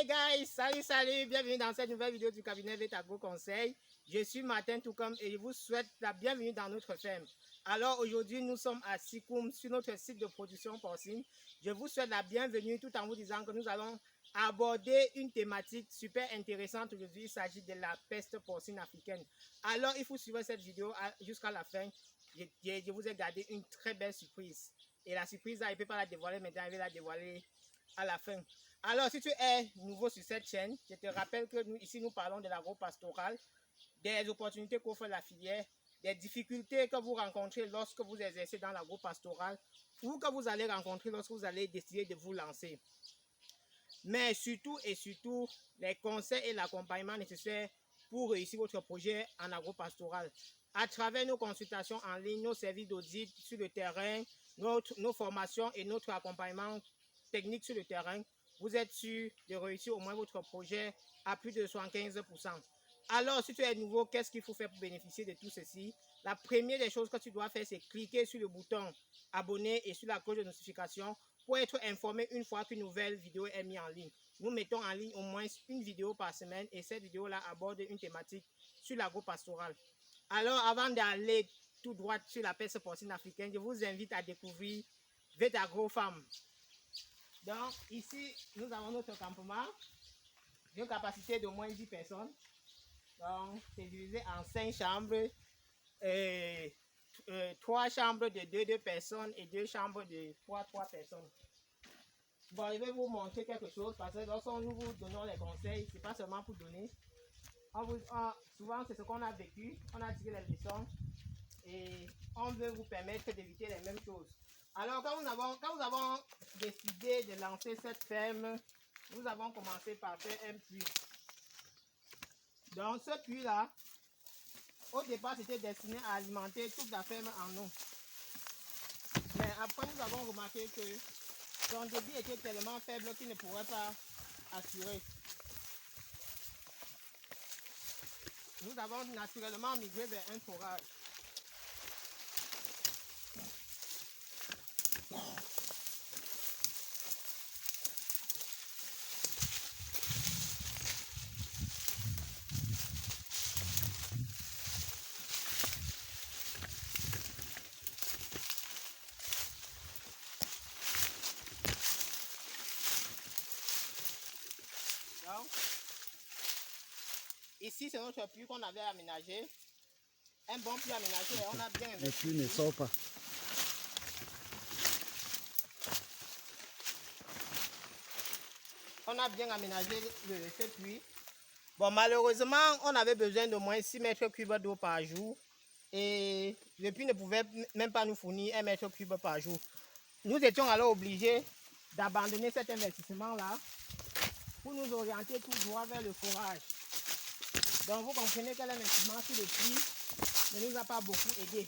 Hey guys, salut, bienvenue dans cette nouvelle vidéo du cabinet Vetago Conseil. Je suis Martin Toucom et je vous souhaite la bienvenue dans notre ferme. Alors aujourd'hui, nous sommes à Sikoum sur notre site de production porcine. Je vous souhaite la bienvenue tout en vous disant que nous allons aborder une thématique super intéressante aujourd'hui. Il s'agit de la peste porcine africaine. Alors il faut suivre cette vidéo jusqu'à la fin. Je vous ai gardé une très belle surprise. Et la surprise, là, je ne peux pas la dévoiler maintenant, je vais la dévoiler à la fin. Alors, si tu es nouveau sur cette chaîne, je te rappelle que nous parlons de l'agro-pastoral, des opportunités qu'offre la filière, des difficultés que vous rencontrez lorsque vous exercez dans l'agro-pastoral ou que vous allez rencontrer lorsque vous allez décider de vous lancer. Mais surtout et surtout, les conseils et l'accompagnement nécessaires pour réussir votre projet en agro-pastoral. À travers nos consultations en ligne, nos services d'audit sur le terrain, nos formations et notre accompagnement technique sur le terrain, vous êtes sûr de réussir au moins votre projet à plus de 75%. Alors, si tu es nouveau, qu'est-ce qu'il faut faire pour bénéficier de tout ceci? La première des choses que tu dois faire, c'est cliquer sur le bouton abonner et sur la cloche de notification pour être informé une fois qu'une nouvelle vidéo est mise en ligne. Nous mettons en ligne au moins une vidéo par semaine et cette vidéo-là aborde une thématique sur l'agro-pastoral. Alors, avant d'aller tout droit sur la peste porcine africaine, je vous invite à découvrir Vetago Farm. Donc, ici, nous avons notre campement d'une capacité de moins 10 personnes. Donc, c'est divisé en 5 chambres, 3 chambres de 2 personnes et 2 chambres de 3 personnes. Bon, je vais vous montrer quelque chose parce que lorsque nous vous donnons les conseils, ce n'est pas seulement pour donner. Souvent, c'est ce qu'on a vécu, on a tiré les leçons et on veut vous permettre d'éviter les mêmes choses. Alors, quand nous avons décidé de lancer cette ferme, nous avons commencé par faire un puits. Donc, ce puits-là, au départ, c'était destiné à alimenter toute la ferme en eau. Mais après, nous avons remarqué que son débit était tellement faible qu'il ne pourrait pas assurer. Nous avons naturellement migré vers un forage. Donc, ici, c'est notre puits qu'on avait aménagé. Un bon puits aménagé, on a bien investi. Le puits ne sort pas. On a bien aménagé ce puits. Bon, malheureusement, on avait besoin de moins 6 mètres cubes d'eau par jour. Et le puits ne pouvait même pas nous fournir 1 mètre cube par jour. Nous étions alors obligés d'abandonner cet investissement-là pour nous orienter tout droit vers le forage. Donc, vous comprenez que l'investissement sur le puits ne nous a pas beaucoup aidé.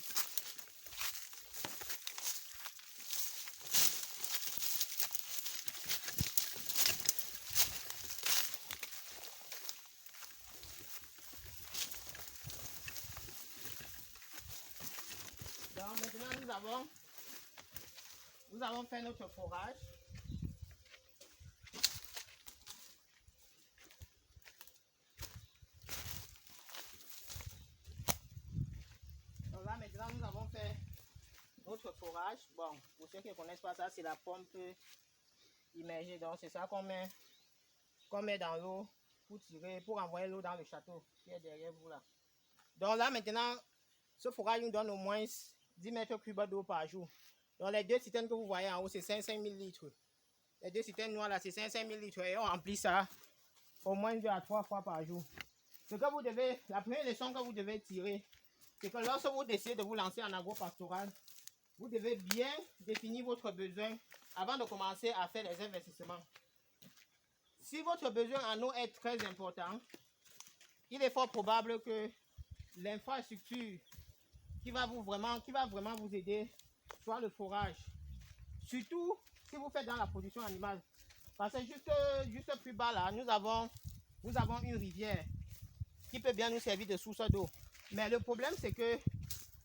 Donc maintenant nous avons fait notre forage. Donc là maintenant nous avons fait notre forage. Bon, pour ceux qui ne connaissent pas ça, c'est la pompe immergée. Donc c'est ça qu'on met dans l'eau pour envoyer l'eau dans le château qui est derrière vous là. Donc là maintenant, ce forage nous donne au moins 10 mètres cubes d'eau par jour. Donc les 2 citernes que vous voyez en haut, c'est 5 000 litres. Les 2 citernes noires là, c'est 5 000 litres et on remplit ça au moins 2 à 3 fois par jour. La première leçon que vous devez tirer, c'est que lorsque vous décidez de vous lancer en agro-pastoral, vous devez bien définir votre besoin avant de commencer à faire les investissements. Si votre besoin en eau est très important, il est fort probable que l'infrastructure qui va vraiment vous aider soit le forage. Surtout si vous faites dans la production animale. Parce que juste plus bas là, nous avons une rivière qui peut bien nous servir de source d'eau. Mais le problème c'est que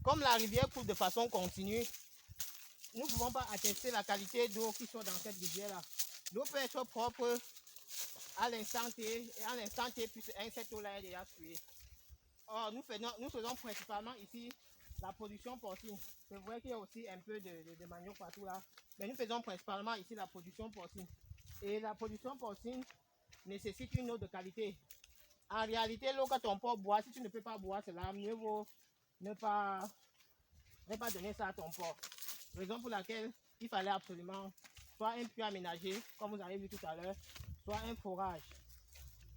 comme la rivière coule de façon continue, nous ne pouvons pas attester la qualité d'eau qui soit dans cette rivière là. L'eau peut être propre à l'instant T, puisque cette eau-là est déjà suée. Or, nous faisons principalement ici la production porcine. C'est vrai qu'il y a aussi un peu de manioc partout là, mais nous faisons principalement ici la production porcine. Et la production porcine nécessite une eau de qualité. En réalité, l'eau que ton porc boit, si tu ne peux pas boire cela, mieux vaut ne pas donner ça à ton porc. Raison pour laquelle il fallait absolument soit un puits aménagé, comme vous avez vu tout à l'heure, soit un forage.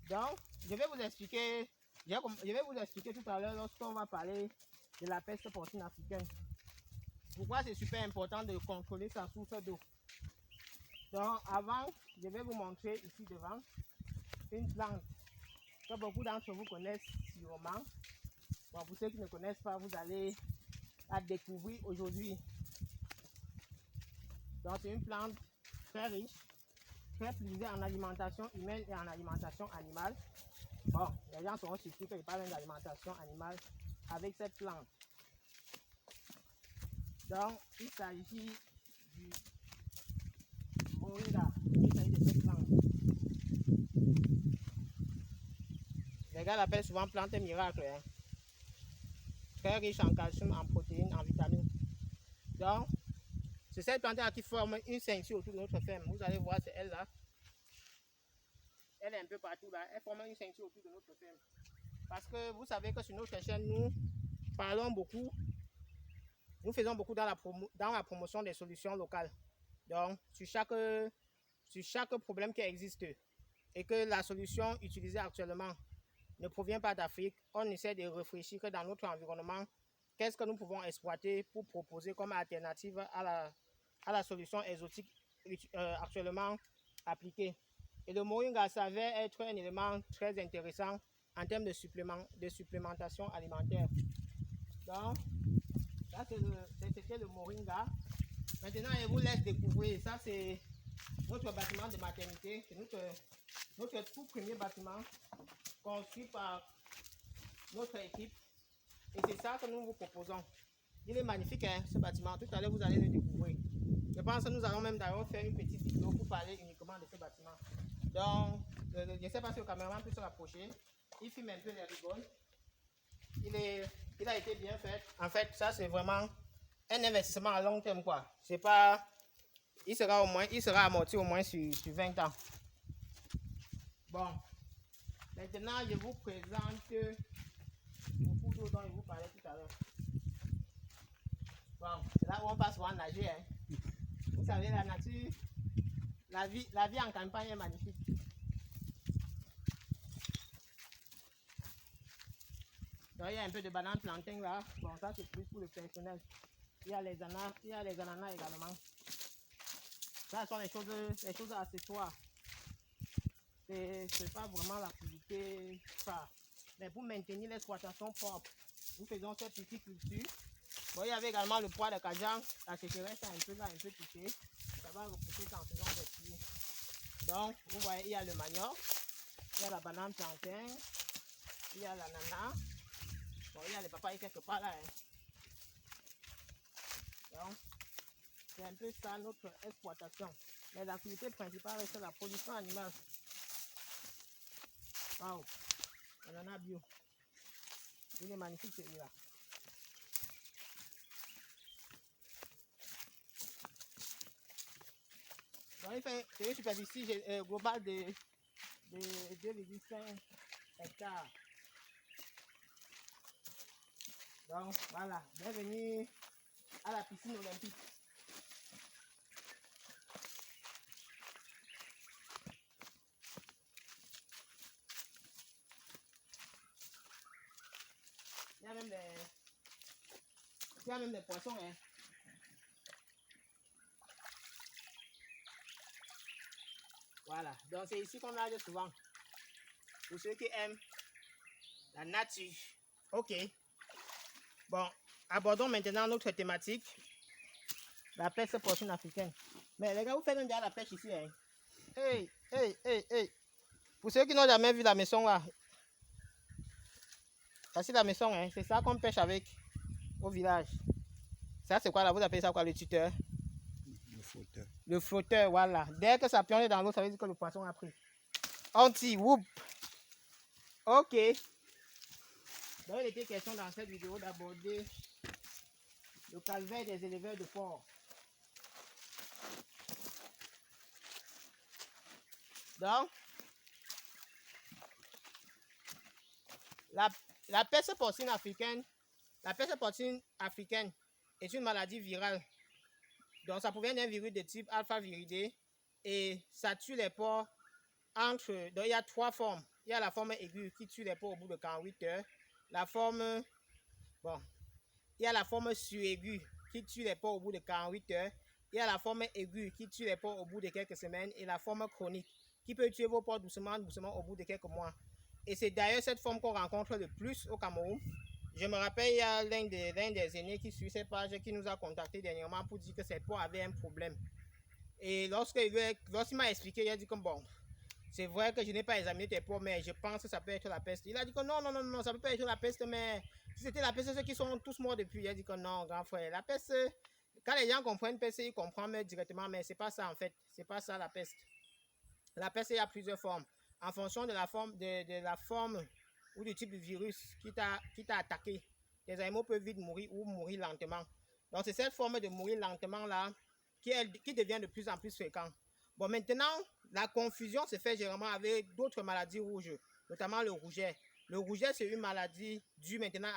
Donc, je vais vous expliquer tout à l'heure lorsqu'on va parler de la peste porcine africaine. Pourquoi c'est super important de contrôler sa source d'eau. Donc, avant, je vais vous montrer ici devant une plante que beaucoup d'entre vous connaissent sûrement. Bon, pour ceux qui ne connaissent pas, vous allez la découvrir aujourd'hui. Donc, c'est une plante très riche, très utilisée en alimentation humaine et en alimentation animale. Bon, les gens seront surpris que je parle d'alimentation animale avec cette plante. Donc, il s'agit du moringa. Il s'agit de cette plante. Les gars l'appellent souvent plante miracle. Hein. Très riche en calcium, en protéines, en vitamines. Donc, c'est cette plante-là qui forme une ceinture autour de notre ferme. Vous allez voir, c'est elle là. Elle est un peu partout là. Elle forme une ceinture autour de notre ferme. Parce que vous savez que sur notre chaîne, nous parlons beaucoup. Nous faisons beaucoup dans la promotion des solutions locales. Donc, sur chaque problème qui existe et que la solution utilisée actuellement ne provient pas d'Afrique, on essaie de réfléchir que dans notre environnement, qu'est-ce que nous pouvons exploiter pour proposer comme alternative à la solution exotique actuellement appliquée. Et le moringa s'avère être un élément très intéressant en termes de supplémentation alimentaire. Donc, ça c'était le moringa. Maintenant, je vous laisse découvrir. Ça, c'est notre bâtiment de maternité. C'est notre tout premier bâtiment construit par notre équipe. Et c'est ça que nous vous proposons. Il est magnifique, hein, ce bâtiment. Tout à l'heure, vous allez le découvrir. Je pense que nous allons même d'ailleurs faire une petite vidéo pour parler uniquement de ce bâtiment. Donc, je ne sais pas si le caméraman peut se rapprocher. Il filme un peu les rigoles. Il a été bien fait. En fait, ça, c'est vraiment un investissement à long terme, quoi. C'est pas... Il sera amorti au moins sur 20 ans. Bon. Maintenant, je vous présente beaucoup d'eau dont je vous parlais tout à l'heure. Bon, c'est là où on passe souvent nager. Hein. Vous savez, la nature, la vie en campagne est magnifique. Donc, il y a un peu de banane plantain là. Bon, ça c'est plus pour le personnel. Il y a les ananas également. Ça sont les choses accessoires. C'est pas vraiment l'activité phare. Mais pour maintenir l'exploitation propre, nous faisons cette petite culture. Bon, il y avait également le pois de Kajang. La sécheresse est un peu touchée. Ça va repousser en saison des pluies. Donc, vous voyez, il y a le manioc, il y a la banane plantain, il y a l'ananas. Bon, il y a les papayes quelque part là. Hein. Donc, c'est un peu ça notre exploitation. Mais l'activité principale reste la production animale. Waouh, ananas bio. Il est magnifique celui-là. Donc, il fait une superficie globale de 2,5 hectares. Donc voilà, bienvenue à la piscine olympique. Il y a même des poissons. Hein. Voilà, donc c'est ici qu'on nage souvent. Pour ceux qui aiment la nature. Ok. Bon, abordons maintenant notre thématique, la pêche porcine africaine. Mais les gars, vous faites déjà la pêche ici. Hein? Hey. Pour ceux qui n'ont jamais vu la maison là, ça c'est la maison, hein? C'est ça qu'on pêche avec au village. Ça c'est quoi là? Vous appelez ça quoi, le tuteur? Le flotteur. Le flotteur, voilà. Dès que ça plonge dans l'eau, ça veut dire que le poisson a pris. anti-whoop. Ok. Donc, il était question dans cette vidéo d'aborder le calvaire des éleveurs de porc. Donc, la peste porcine africaine, est une maladie virale. Donc, ça provient d'un virus de type alpha-viridé et ça tue les porcs donc, il y a 3 formes. Il y a la forme aiguë qui tue les porcs au bout de 48 heures. Il y a la forme sur-aiguë qui tue les porcs au bout de 48 heures. Il y a la forme aiguë qui tue les porcs au bout de quelques semaines et la forme chronique qui peut tuer vos porcs doucement au bout de quelques mois. Et c'est d'ailleurs cette forme qu'on rencontre le plus au Cameroun. Je me rappelle, il y a l'un des aînés qui suit cette page qui nous a contacté dernièrement pour dire que ses porcs avaient un problème. Et lorsqu'il m'a expliqué, il a dit que bon, c'est vrai que je n'ai pas examiné tes porcs, mais je pense que ça peut être la peste. Il a dit que non, ça peut pas être la peste, mais si c'était la peste, ceux qui sont tous morts depuis. Il a dit que non, grand frère, la peste, quand les gens comprennent peste, ils comprennent directement, mais c'est pas ça en fait. C'est pas ça la peste. La peste, il y a plusieurs formes. En fonction de la forme ou du type de virus qui t'a attaqué, les animaux peuvent vite mourir ou mourir lentement. Donc c'est cette forme de mourir lentement là qui devient de plus en plus fréquente. Bon, maintenant, la confusion se fait généralement avec d'autres maladies rouges, notamment le rouget. Le rouget, c'est une maladie due maintenant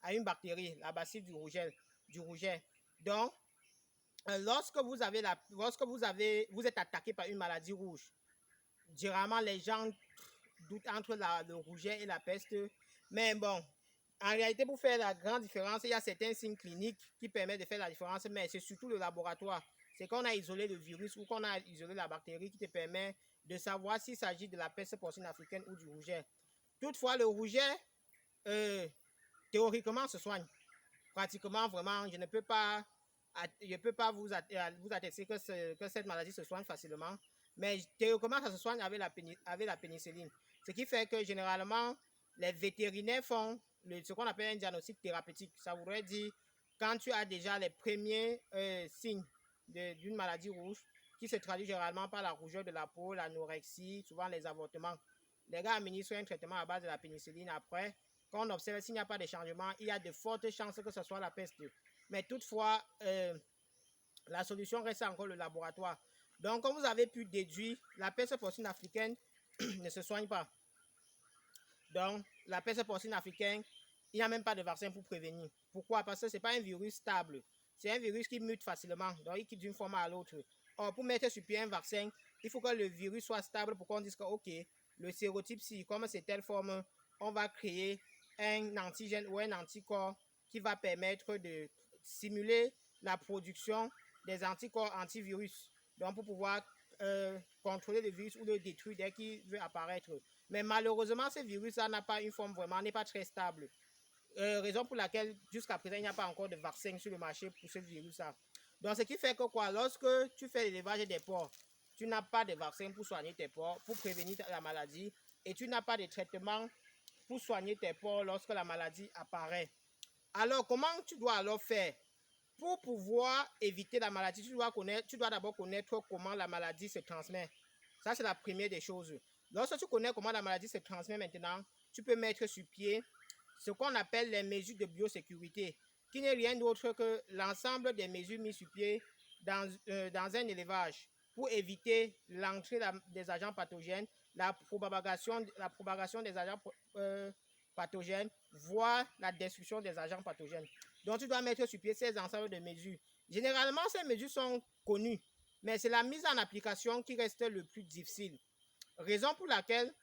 à une bactérie, la bacille du rouget. Donc, lorsque vous êtes attaqué par une maladie rouge, généralement les gens doutent entre le rouget et la peste. Mais bon, en réalité, pour faire la grande différence, il y a certains signes cliniques qui permettent de faire la différence, mais c'est surtout le laboratoire. C'est qu'on a isolé le virus ou qu'on a isolé la bactérie qui te permet de savoir s'il s'agit de la peste porcine africaine ou du rouget. Toutefois, le rouget, théoriquement, se soigne. Pratiquement, vraiment, je ne peux pas vous attester que cette maladie se soigne facilement. Mais théoriquement, ça se soigne avec la pénicilline. Ce qui fait que généralement, les vétérinaires font ce qu'on appelle un diagnostic thérapeutique. Ça voudrait dire, quand tu as déjà les premiers signes d'une maladie rouge, qui se traduit généralement par la rougeur de la peau, l'anorexie, souvent les avortements. Les gars administrent un traitement à base de la pénicilline. Après, quand on observe s'il n'y a pas de changement, il y a de fortes chances que ce soit la peste. Mais toutefois, la solution reste encore le laboratoire. Donc, comme vous avez pu déduire, la peste porcine africaine ne se soigne pas. Donc, la peste porcine africaine, il n'y a même pas de vaccin pour prévenir. Pourquoi? Parce que ce n'est pas un virus stable. C'est un virus qui mute facilement, donc il quitte d'une forme à l'autre. Or, pour mettre sur pied un vaccin, il faut que le virus soit stable pour qu'on dise que, ok, le sérotype, si, comme c'est telle forme, on va créer un antigène ou un anticorps qui va permettre de simuler la production des anticorps antivirus. Donc, pour pouvoir contrôler le virus ou le détruire dès qu'il veut apparaître. Mais malheureusement, ce virus-là n'a pas une forme vraiment, n'est pas très stable. Raison pour laquelle, jusqu'à présent, il n'y a pas encore de vaccin sur le marché pour ce virus-là. Donc, ce qui fait que quoi, lorsque tu fais l'élevage des porcs, tu n'as pas de vaccin pour soigner tes porcs, pour prévenir la maladie, et tu n'as pas de traitement pour soigner tes porcs lorsque la maladie apparaît. Alors, comment tu dois alors faire? Pour pouvoir éviter la maladie, tu dois d'abord connaître comment la maladie se transmet. Ça, c'est la première des choses. Lorsque tu connais comment la maladie se transmet maintenant, tu peux mettre sur pied ce qu'on appelle les mesures de biosécurité, qui n'est rien d'autre que l'ensemble des mesures mises sur pied dans un élevage pour éviter l'entrée des agents pathogènes, la propagation des agents pathogènes, voire la destruction des agents pathogènes. Donc, tu dois mettre sur pied ces ensembles de mesures. Généralement, ces mesures sont connues, mais c'est la mise en application qui reste le plus difficile. Raison pour laquelle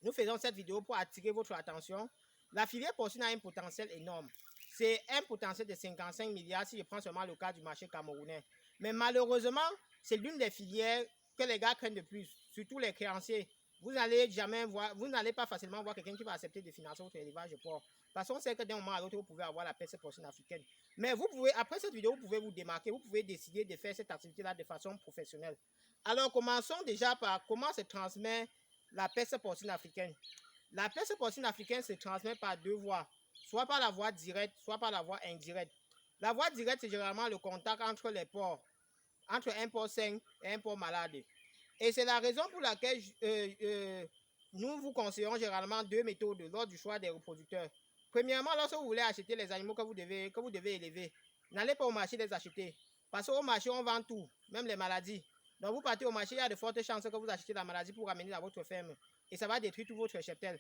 nous faisons cette vidéo pour attirer votre attention. La filière porcine a un potentiel énorme. C'est un potentiel de 55 milliards si je prends seulement le cas du marché camerounais. Mais malheureusement, c'est l'une des filières que les gars craignent de plus, surtout les créanciers. Vous n'allez pas facilement voir quelqu'un qui va accepter de financer votre élevage de porc. Parce qu'on sait que d'un moment à l'autre, vous pouvez avoir la peste porcine africaine. Mais vous pouvez, après cette vidéo, vous pouvez vous démarquer, vous pouvez décider de faire cette activité-là de façon professionnelle. Alors, commençons déjà par comment se transmet la peste porcine africaine. La peste porcine africaine se transmet par deux voies, soit par la voie directe, soit par la voie indirecte. La voie directe, c'est généralement le contact entre les porcs, entre un porc sain et un porc malade. Et c'est la raison pour laquelle nous vous conseillons généralement 2 méthodes lors du choix des reproducteurs. Premièrement, lorsque vous voulez acheter les animaux que vous devez élever, n'allez pas au marché les acheter. Parce qu'au marché, on vend tout, même les maladies. Donc, vous partez au marché, il y a de fortes chances que vous achetez la maladie pour ramener dans votre ferme. Et ça va détruire tout votre cheptel.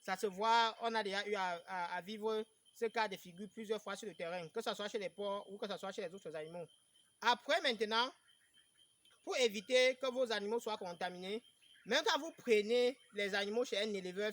Ça se voit, on a déjà eu à vivre ce cas de figure plusieurs fois sur le terrain, que ce soit chez les porcs ou que ce soit chez les autres animaux. Après, maintenant, pour éviter que vos animaux soient contaminés, même quand vous prenez les animaux chez un éleveur,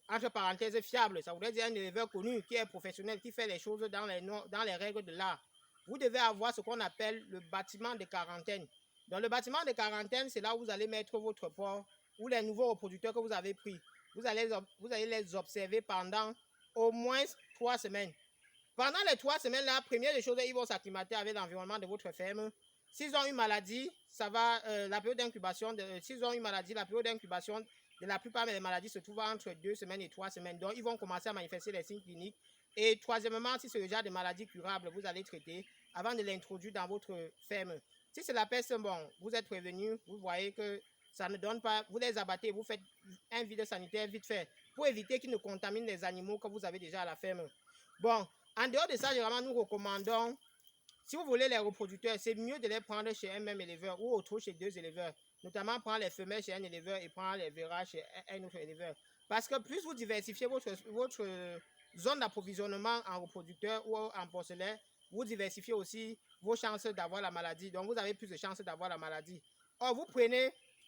entre parenthèses, fiable, ça voudrait dire un éleveur connu, qui est professionnel, qui fait les choses dans les règles de l'art, vous devez avoir ce qu'on appelle le bâtiment de quarantaine. Dans le bâtiment de quarantaine, c'est là où vous allez mettre votre porc ou les nouveaux reproducteurs que vous avez pris. Vous allez les observer pendant au moins 3 semaines. Pendant les 3 semaines, la première des choses, ils vont s'acclimater avec l'environnement de votre ferme. S'ils ont une maladie, ça va, la période d'incubation, s'ils ont une maladie, la période d'incubation de la plupart des maladies se trouve entre 2 semaines et 3 semaines. Donc, ils vont commencer à manifester les signes cliniques. Et troisièmement, si c'est le genre de maladie curable, vous allez traiter avant de l'introduire dans votre ferme. Si c'est la peste, bon, vous êtes prévenu, vous voyez que ça ne donne pas, vous les abattez, vous faites un vide sanitaire vite fait pour éviter qu'ils ne contaminent les animaux que vous avez déjà à la ferme. Bon, en dehors de ça, généralement, nous recommandons, si vous voulez les reproducteurs, c'est mieux de les prendre chez un même éleveur ou autour chez 2 éleveurs. Notamment prendre les femelles chez un éleveur et prendre les verras chez un autre éleveur. Parce que plus vous diversifiez votre zone d'approvisionnement en reproducteurs ou en porcelain, vous diversifiez aussi vos chances d'avoir la maladie. Donc, vous avez plus de chances d'avoir la maladie. Or,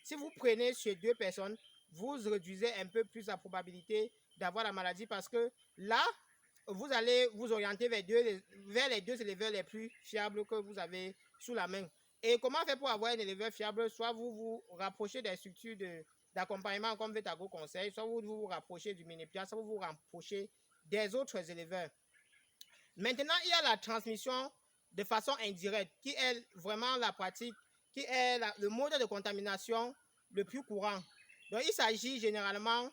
si vous prenez chez 2 personnes, vous réduisez un peu plus la probabilité d'avoir la maladie parce que là, vous allez vous orienter vers les 2 éleveurs les plus fiables que vous avez sous la main. Et comment faire pour avoir un éleveur fiable? Soit vous vous rapprochez des structures d'accompagnement comme Vetago Conseil, soit vous vous rapprochez du Minepia, soit vous vous rapprochez des autres éleveurs. Maintenant, il y a la transmission de façon indirecte, qui est vraiment la pratique, qui est le mode de contamination le plus courant. Donc, il s'agit généralement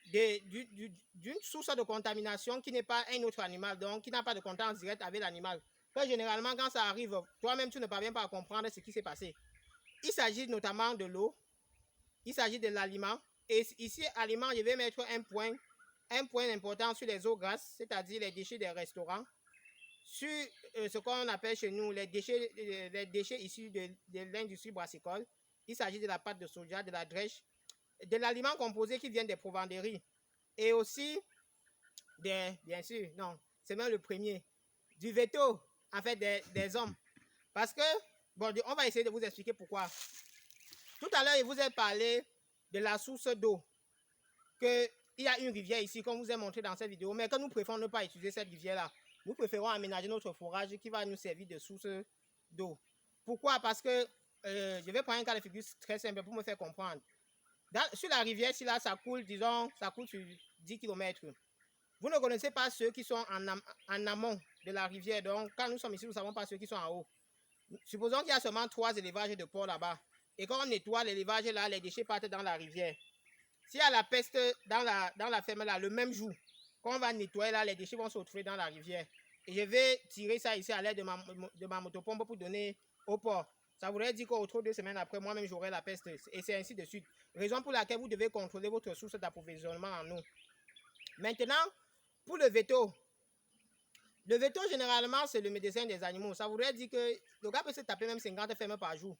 d'une source de contamination qui n'est pas un autre animal, donc qui n'a pas de contact direct avec l'animal. Généralement, quand ça arrive, toi-même, tu ne parviens pas à comprendre ce qui s'est passé. Il s'agit notamment de l'eau, il s'agit de l'aliment. Et ici, aliment, je vais mettre un point important sur les eaux grasses, c'est-à-dire les déchets des restaurants, sur ce qu'on appelle chez nous les déchets issus de l'industrie brassicole. Il s'agit de la pâte de soja, de la drèche, de l'aliment composé qui vient des provenderies. Et aussi, bien sûr, non, c'est même le premier, du veto, en fait, des hommes. Parce que, bon, on va essayer de vous expliquer pourquoi. Tout à l'heure, je vous ai parlé de la source d'eau. Qu'il y a une rivière ici, comme vous ai montré dans cette vidéo, mais que nous préférons ne pas utiliser cette rivière-là. Nous préférons aménager notre forage qui va nous servir de source d'eau. Pourquoi? Parce que, je vais prendre un cas de figure très simple pour me faire comprendre. Sur la rivière, si là, ça coule, disons, ça coule sur 10 km. Vous ne connaissez pas ceux qui sont en amont de la rivière. Donc, quand nous sommes ici, nous ne savons pas ceux qui sont en haut. Supposons qu'il y a seulement 3 élevages de porcs là-bas. Et quand on nettoie l'élevage là, les déchets partent dans la rivière. S'il y a la peste dans la ferme là, le même jour, quand on va nettoyer là, les déchets vont se retrouver dans la rivière. Et je vais tirer ça ici à l'aide de ma motopompe pour donner au porc. Ça voudrait dire qu'autour de 2 semaines après, moi-même, j'aurai la peste. Et c'est ainsi de suite. Raison pour laquelle vous devez contrôler votre source d'approvisionnement en eau. Maintenant, pour le veto. Le veto, généralement, c'est le médecin des animaux. Ça voudrait dire que le gars peut se taper même 50 fermes par jour.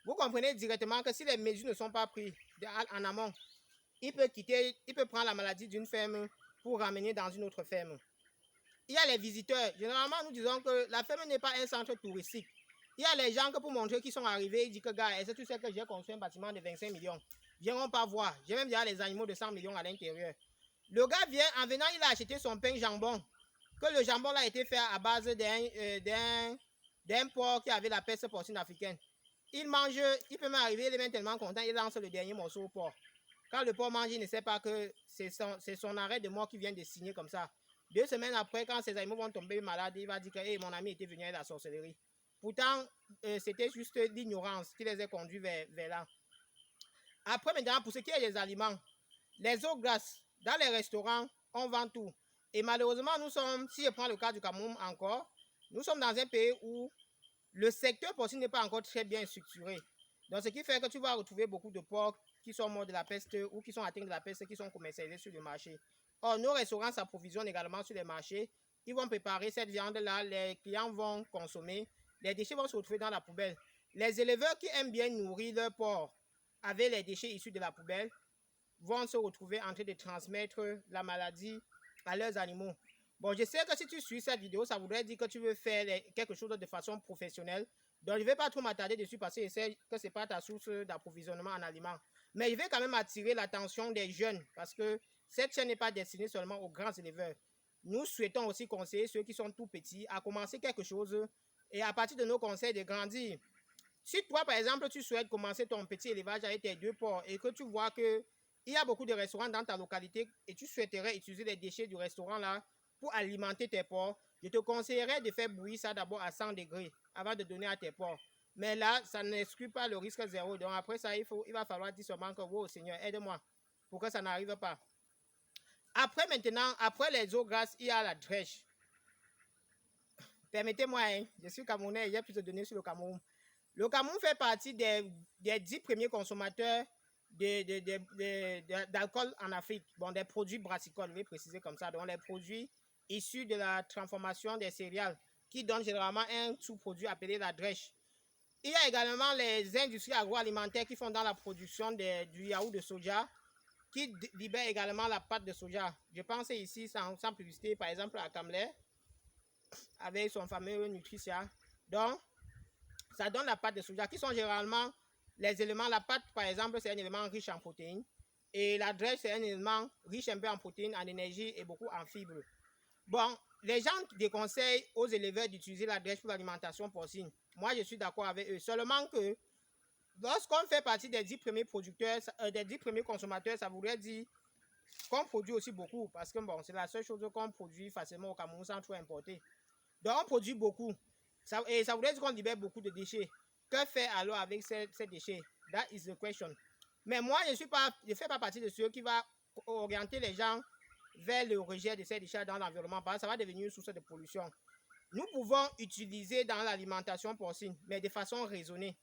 Vous comprenez directement que si les mesures ne sont pas prises en amont, il peut prendre la maladie d'une ferme pour ramener dans une autre ferme. Il y a les visiteurs. Généralement, nous disons que la ferme n'est pas un centre touristique. Il y a les gens que pour montrer qu'ils sont arrivés, ils disent que gars, est-ce que tu sais que j'ai construit un bâtiment de 25 millions? Viendront pas voir. J'ai même déjà les animaux de 100 millions à l'intérieur. Le gars vient, en venant, il a acheté son pain jambon. Que le jambon là a été fait à base d'un porc qui avait la peste porcine africaine. Il mange, il peut m'arriver, il est même tellement content, il lance le dernier morceau au porc. Quand le porc mange, il ne sait pas que c'est son arrêt de mort qui vient de signer comme ça. 2 semaines après, quand ses animaux vont tomber malades, il va dire que hey, mon ami était venu à la sorcellerie. Pourtant, c'était juste l'ignorance qui les a conduits vers là. Après, maintenant, pour ce qui est des aliments, les eaux grasses, dans les restaurants, on vend tout. Et malheureusement, si je prends le cas du Cameroun encore, nous sommes dans un pays où le secteur porcine n'est pas encore très bien structuré. Donc, ce qui fait que tu vas retrouver beaucoup de porcs qui sont morts de la peste ou qui sont atteints de la peste qui sont commercialisés sur le marché. Or, nos restaurants s'approvisionnent également sur les marchés. Ils vont préparer cette viande-là, les clients vont consommer, les déchets vont se retrouver dans la poubelle. Les éleveurs qui aiment bien nourrir leurs porcs avec les déchets issus de la poubelle vont se retrouver en train de transmettre la maladie à leurs animaux. Bon, je sais que si tu suis cette vidéo, ça voudrait dire que tu veux faire quelque chose de façon professionnelle. Donc, je ne vais pas trop m'attarder dessus parce que je sais que ce n'est pas ta source d'approvisionnement en aliments. Mais je vais quand même attirer l'attention des jeunes parce que cette chaîne n'est pas destinée seulement aux grands éleveurs. Nous souhaitons aussi conseiller ceux qui sont tout petits à commencer quelque chose et à partir de nos conseils de grandir. Si toi, par exemple, tu souhaites commencer ton petit élevage avec tes 2 porcs et que tu vois qu'il y a beaucoup de restaurants dans ta localité et tu souhaiterais utiliser les déchets du restaurant là pour alimenter tes porcs, je te conseillerais de faire bouillir ça d'abord à 100 degrés avant de donner à tes porcs. Mais là, ça n'exclut pas le risque zéro. Donc après ça, il va falloir dire seulement que, oh Seigneur, aide-moi pour que ça n'arrive pas. Après maintenant, après les eaux grasses, il y a la drèche. Permettez-moi, hein, je suis Camerounais et j'ai plus de données sur le Cameroun. Le Cameroun fait partie des 10 premiers consommateurs d'alcool en Afrique. Bon, des produits brassicoles, je vais préciser comme ça. Donc, les produits issus de la transformation des céréales qui donnent généralement un sous-produit appelé la drèche. Il y a également les industries agroalimentaires qui font dans la production du yaourt de soja, qui libèrent également la pâte de soja. Je pense ici, sans publicité, par exemple à Kamler, avec son fameux Nutricia. Donc, ça donne la pâte de soja, qui sont généralement les éléments. La pâte, par exemple, c'est un élément riche en protéines. Et la drèche, c'est un élément riche un peu en protéines, en énergie et beaucoup en fibres. Bon, les gens déconseillent aux éleveurs d'utiliser la drèche pour l'alimentation porcine. Moi, je suis d'accord avec eux. Seulement que lorsqu'on fait partie des 10 premiers producteurs, des 10 premiers consommateurs, ça voudrait dire qu'on produit aussi beaucoup. Parce que bon, c'est la seule chose qu'on produit facilement au Cameroun sans trop importer. Donc, on produit beaucoup. Et ça voudrait dire qu'on libère beaucoup de déchets. Que faire alors avec ces déchets? That is the question. Mais moi, je ne fais pas partie de ceux qui vont orienter les gens vers le rejet de ces déchets dans l'environnement parce que ça va devenir une source de pollution. Nous pouvons utiliser dans l'alimentation porcine, mais de façon raisonnée.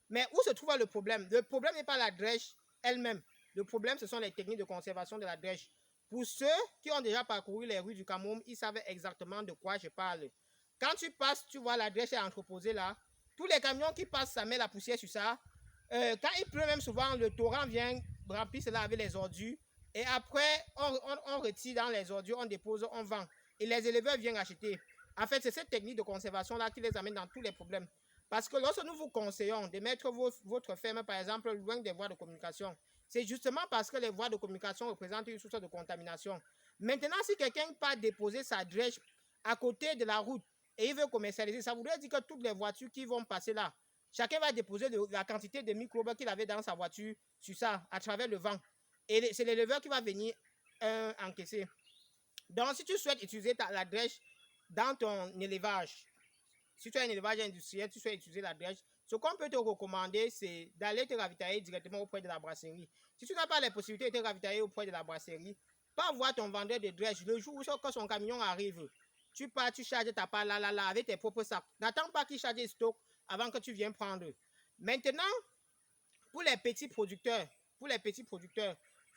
Mais où se trouve le problème? Le problème n'est pas la drèche elle-même. Le problème, ce sont les techniques de conservation de la drèche. Pour ceux qui ont déjà parcouru les rues du Cameroun, ils savent exactement de quoi je parle. Quand tu passes, tu vois la drèche est entreposée là. Tous les camions qui passent, ça met la poussière sur ça. Quand il pleut, même souvent, le torrent vient remplir cela avec les ordures. Et après, on retire dans les ordures, on dépose, on vend. Et les éleveurs viennent acheter. En fait, c'est cette technique de conservation-là qui les amène dans tous les problèmes. Parce que lorsque nous vous conseillons de mettre votre ferme, par exemple, loin des voies de communication, c'est justement parce que les voies de communication représentent une source de contamination. Maintenant, si quelqu'un part déposer sa drèche à côté de la route et il veut commercialiser, ça voudrait dire que toutes les voitures qui vont passer là, chacun va déposer la quantité de microbes qu'il avait dans sa voiture sur ça, à travers le vent. Et c'est l'éleveur qui va venir encaisser. Donc, si tu souhaites utiliser la drèche dans ton élevage, si tu as un élevage industriel, tu souhaites utiliser la drèche, ce qu'on peut te recommander, c'est d'aller te ravitailler directement auprès de la brasserie. Si tu n'as pas les possibilités de te ravitailler auprès de la brasserie, pas voir ton vendeur de drèche. Le jour où son camion arrive, tu pars, tu charges ta part là, avec tes propres sacs. N'attends pas qu'il charge le stock avant que tu viennes prendre. Maintenant, pour les petits producteurs,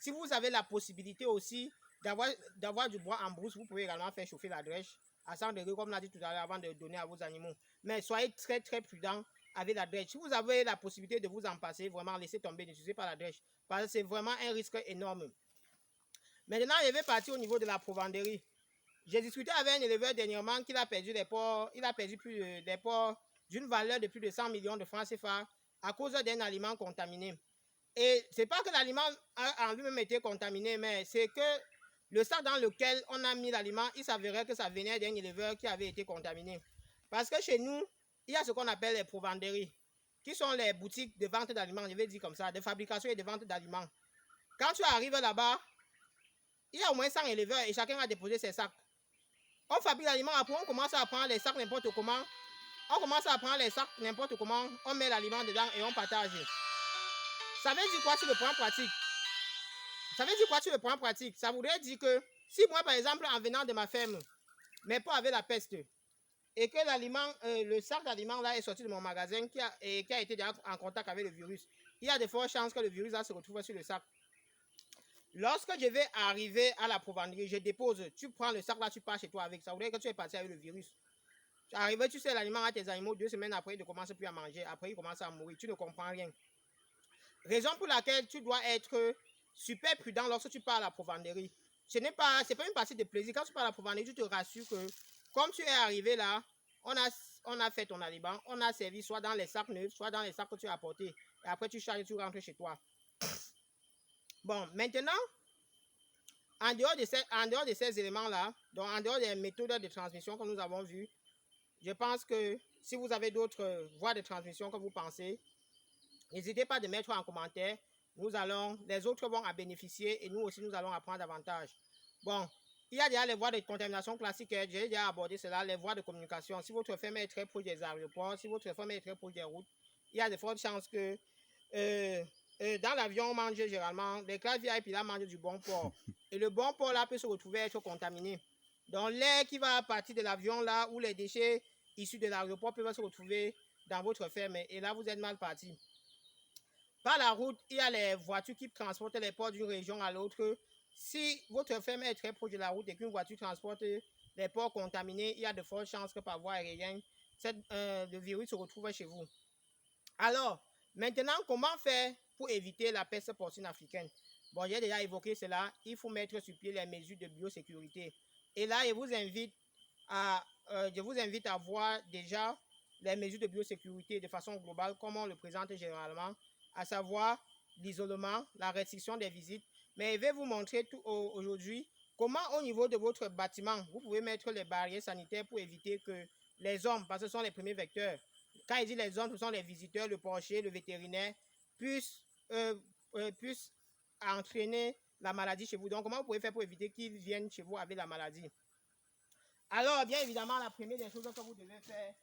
si vous avez la possibilité aussi d'avoir du bois en brousse, vous pouvez également faire chauffer la drèche à 100 degrés, comme l'a dit tout à l'heure, avant de donner à vos animaux. Mais soyez très, très prudents avec la drèche. Si vous avez la possibilité de vous en passer, vraiment, laissez tomber, n'utilisez pas la drèche. Parce que c'est vraiment un risque énorme. Maintenant, je vais partir au niveau de la provenderie. J'ai discuté avec un éleveur dernièrement qui a perdu des porcs. Il a perdu des porcs d'une valeur de plus de 100 millions de francs CFA à cause d'un aliment contaminé. Et ce n'est pas que l'aliment en lui-même été contaminé, mais c'est que le sac dans lequel on a mis l'aliment, il s'avérait que ça venait d'un éleveur qui avait été contaminé. Parce que chez nous, il y a ce qu'on appelle les provenderies, qui sont les boutiques de vente d'aliments, je vais dire comme ça, de fabrication et de vente d'aliments. Quand tu arrives là-bas, il y a au moins 100 éleveurs et chacun a déposé ses sacs. On fabrique l'aliment, après on commence à prendre les sacs n'importe comment. On met l'aliment dedans et on partage. Ça veut dire quoi sur le plan pratique? Ça voudrait dire que si moi, par exemple, en venant de ma ferme, mes porcs avaient la peste, et que l'aliment, le sac d'aliment là est sorti de mon magasin qui a été déjà en contact avec le virus, il y a de fortes chances que le virus là se retrouve sur le sac. Lorsque je vais arriver à la provenderie, je dépose, tu prends le sac là, tu pars chez toi avec. Ça voudrait dire que tu es parti avec le virus. Tu arrives, tu sais l'aliment à tes animaux, 2 semaines après, ils ne commencent plus à manger. Après, ils commencent à mourir. Tu ne comprends rien. Raison pour laquelle tu dois être super prudent lorsque tu pars à la provenderie. C'est pas une partie de plaisir. Quand tu pars à la provenderie, tu te rassures que comme tu es arrivé là, on a fait ton aliment, on a servi soit dans les sacs neufs, soit dans les sacs que tu as apportés. Et après, tu charges et tu rentres chez toi. Bon, maintenant, en dehors de ces éléments-là, donc en dehors des méthodes de transmission que nous avons vues, je pense que si vous avez d'autres voies de transmission que vous pensez, n'hésitez pas de mettre en commentaire. Les autres vont en bénéficier et nous aussi, nous allons apprendre davantage. Bon, il y a déjà les voies de contamination classiques, j'ai déjà abordé cela, les voies de communication. Si votre ferme est très proche des aéroports, si votre ferme est très proche des routes, il y a de fortes chances que dans l'avion, on mange généralement, les classes VIP, là, mangent du bon porc. Et le bon porc, là, peut se retrouver être contaminé. Donc, l'air qui va partir de l'avion, là, ou les déchets issus de l'aéroport peuvent se retrouver dans votre ferme. Et là, vous êtes mal parti. Par la route, il y a les voitures qui transportent les porcs d'une région à l'autre. Si votre ferme est très proche de la route et qu'une voiture transporte les porcs contaminés, il y a de fortes chances que par voie aérienne, le virus se retrouve chez vous. Alors, maintenant, comment faire pour éviter la peste porcine africaine? Bon, j'ai déjà évoqué cela. Il faut mettre sur pied les mesures de biosécurité. Et là, je vous invite à voir déjà les mesures de biosécurité de façon globale, comme on le présente généralement, à savoir l'isolement, la restriction des visites. Mais je vais vous montrer aujourd'hui comment au niveau de votre bâtiment, vous pouvez mettre les barrières sanitaires pour éviter que les hommes, parce que ce sont les premiers vecteurs, quand il dit les hommes, ce sont les visiteurs, le porcher, le vétérinaire, puissent entraîner la maladie chez vous. Donc, comment vous pouvez faire pour éviter qu'ils viennent chez vous avec la maladie? Alors, bien évidemment, la première des choses que vous devez faire,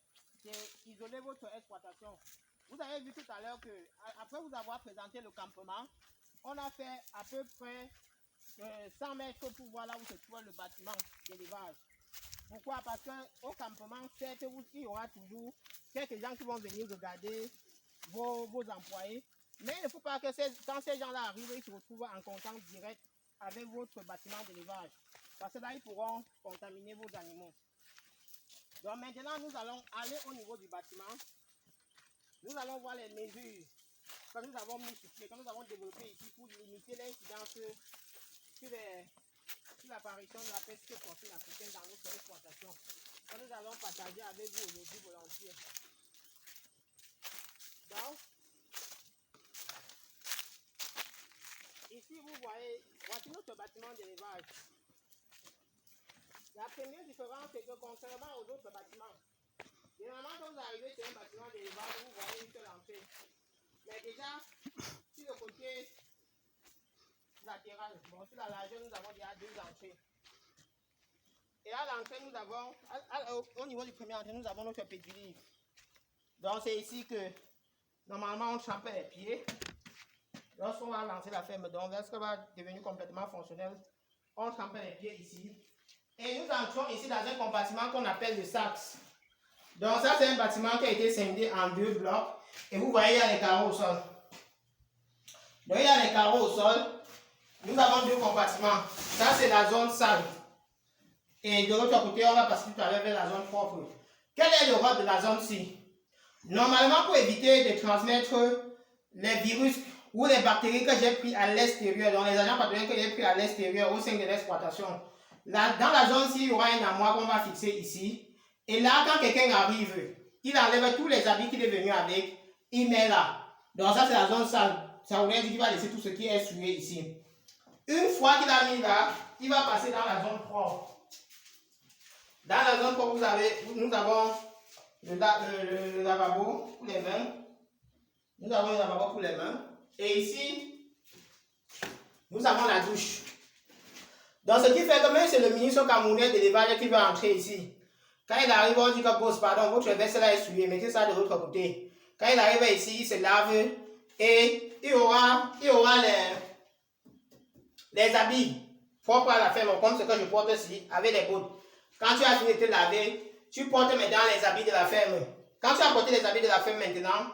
c'est isoler votre exploitation. Vous avez vu tout à l'heure que, après vous avoir présenté le campement, on a fait à peu près 100 mètres pour voir là où se trouve le bâtiment d'élevage. Pourquoi? Parce qu'au campement, certes, il y aura toujours quelques gens qui vont venir regarder vos employés. Mais il ne faut pas que quand ces gens-là arrivent, ils se retrouvent en contact direct avec votre bâtiment d'élevage. Parce que là, ils pourront contaminer vos animaux. Donc maintenant, nous allons aller au niveau du bâtiment. Nous allons voir les mesures que nous avons mis sur pied, que nous avons développées ici pour limiter l'incidence sur l'apparition de la peste porcine africaine dans notre exploitation. Que nous allons partager avec vous aujourd'hui volontiers. Donc, ici vous voyez, voici notre bâtiment d'élevage. La première différence, c'est que contrairement aux autres bâtiments, généralement quand vous arrivez sur un bâtiment d'élevage, vous voyez une seule entrée. Mais déjà, sur le côté latéral, bon, sur la largeur, nous avons déjà 2 entrées. Et à l'entrée, nous avons, au niveau du premier entrée, nous avons notre pédiluve. Donc c'est ici que, normalement, on trempe les pieds. Lorsqu'on va lancer la ferme, donc lorsqu'elle va devenir complètement fonctionnelle, on trempe les pieds ici. Et nous entrons ici dans un compartiment qu'on appelle le sax. Donc ça, c'est un bâtiment qui a été scindé en 2 blocs. Et vous voyez, il y a les carreaux au sol. Donc il y a les carreaux au sol. Nous avons 2 compartiments. Ça, c'est la zone sale. Et de l'autre côté, on va passer tout à l'heure vers la zone propre. Quel est le rôle de la zone ci? Normalement, pour éviter de transmettre les virus ou les bactéries que j'ai pris à l'extérieur, donc les agents pathogènes que j'ai pris à l'extérieur au sein de l'exploitation, dans la zone ci, il y aura un armoire qu'on va fixer ici. Et là, quand quelqu'un arrive, il enlève tous les habits qu'il est venu avec, il met là. Donc ça, c'est la zone sale. Ça veut dire qu'il va laisser tout ce qui est souillé ici. Une fois qu'il a mis là, il va passer dans la zone propre. Dans la zone propre, nous avons le lavabo pour les mains. Nous avons le lavabo pour les mains. Et ici, nous avons la douche. Donc ce qui fait que même c'est le ministre camerounais de l'élevage qui va entrer ici. Quand il arrive, on dit que boss, pardon, votre veste là est souillée, mettez ça de l'autre côté. Quand il arrive ici, il se lave et il y aura les habits propres à la ferme, comme ce que je porte ici, avec les bottes. Quand tu as fini de te laver, tu portes maintenant les habits de la ferme. Quand tu as porté les habits de la ferme maintenant,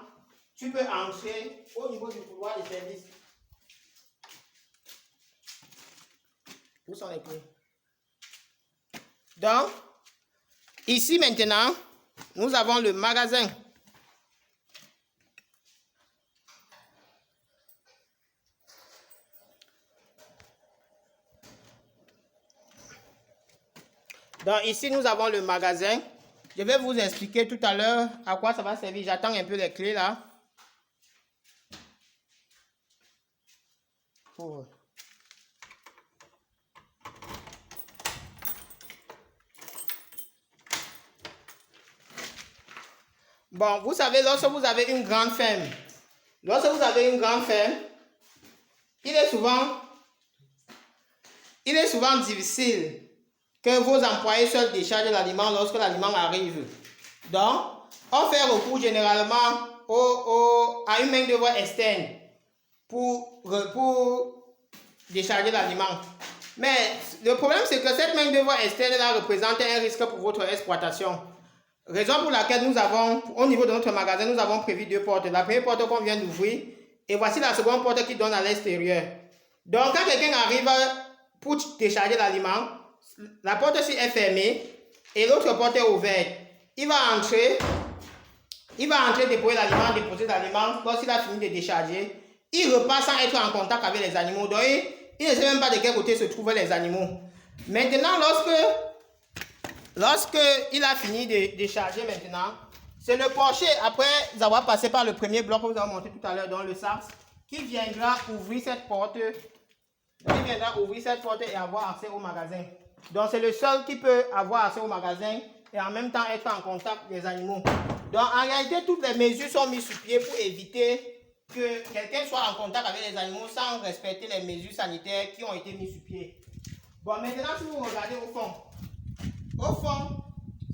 tu peux entrer au niveau du couloir de service. Où sont les clés? Donc, ici maintenant, nous avons le magasin. Donc ici, nous avons le magasin. Je vais vous expliquer tout à l'heure à quoi ça va servir. J'attends un peu les clés là. Oh. Bon, vous savez, lorsque vous avez une grande ferme, il est souvent difficile que vos employés seuls déchargent l'aliment lorsque l'aliment arrive. Donc, on fait recours généralement à une main-d'œuvre externe pour décharger l'aliment. Mais le problème, c'est que cette main-d'œuvre externe là représente un risque pour votre exploitation. Raison pour laquelle nous avons, au niveau de notre magasin, nous avons prévu 2 portes. La première porte qu'on vient d'ouvrir, et voici la seconde porte qui donne à l'extérieur. Donc, quand quelqu'un arrive pour décharger l'aliment, la porte-ci est fermée et l'autre porte est ouverte. Il va entrer, déposer l'aliment. Lorsqu'il a fini de décharger, il repart sans être en contact avec les animaux. Donc, il ne sait même pas de quel côté se trouvent les animaux. Maintenant, lorsque il a fini de décharger maintenant, c'est le porcher, après avoir passé par le premier bloc que vous avez montré tout à l'heure dans le SARS, qui viendra ouvrir cette porte et avoir accès au magasin. Donc c'est le seul qui peut avoir accès au magasin et en même temps être en contact des animaux. Donc en réalité, toutes les mesures sont mises sur pied pour éviter que quelqu'un soit en contact avec les animaux sans respecter les mesures sanitaires qui ont été mises sur pied. Bon, maintenant si vous regardez au fond,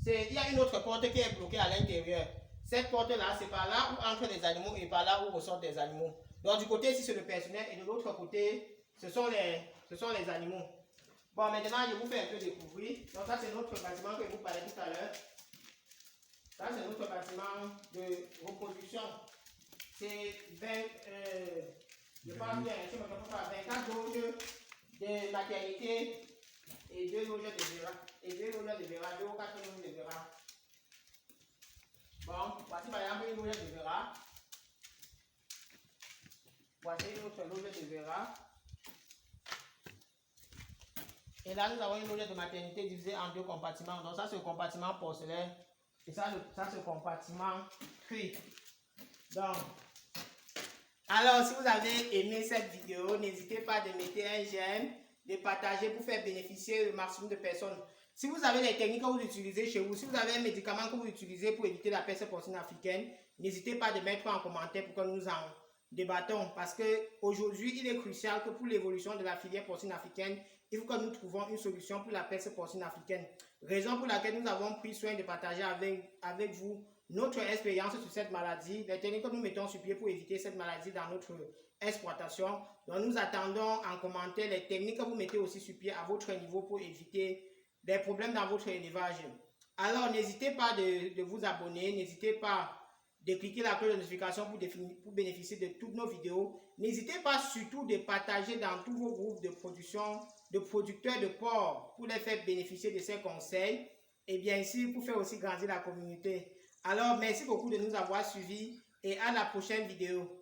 il y a une autre porte qui est bloquée à l'intérieur. Cette porte-là, c'est par là où entrent les animaux et par là où ressortent des animaux. Donc du côté ici, c'est le personnel et de l'autre côté, ce sont les animaux. Bon, maintenant, je vous fais un peu découvrir. Donc ça, c'est notre bâtiment que je vous parlais tout à l'heure. Ça, c'est notre bâtiment de reproduction. C'est 24 loges de maternité et 2 loges de Vera. 2 ou 4 loges de Vera. Bon, voici par exemple une loge de Vera. Voici une autre loge de Vera. Et là, nous avons une loge de maternité divisée en 2 compartiments. Donc ça, c'est le compartiment porcelaine. Et ça c'est le compartiment cuir. Donc, alors, si vous avez aimé cette vidéo, n'hésitez pas de mettre un j'aime, de partager pour faire bénéficier le maximum de personnes. Si vous avez des techniques que vous utilisez chez vous, si vous avez un médicament que vous utilisez pour éviter la peste porcine africaine, n'hésitez pas de mettre en commentaire pour que nous en débattons. Parce qu'aujourd'hui, il est crucial que pour l'évolution de la filière porcine africaine, il faut que nous trouvions une solution pour la peste porcine africaine. Raison pour laquelle nous avons pris soin de partager avec vous notre expérience sur cette maladie, les techniques que nous mettons sur pied pour éviter cette maladie dans notre exploitation. Donc nous attendons en commentaire les techniques que vous mettez aussi sur pied à votre niveau pour éviter des problèmes dans votre élevage. Alors n'hésitez pas de vous abonner, n'hésitez pas de cliquer la cloche de notification pour bénéficier de toutes nos vidéos. N'hésitez pas surtout de partager dans tous vos groupes de production, de producteurs de porc pour les faire bénéficier de ces conseils et bien sûr pour faire aussi grandir la communauté. Alors merci beaucoup de nous avoir suivis et à la prochaine vidéo.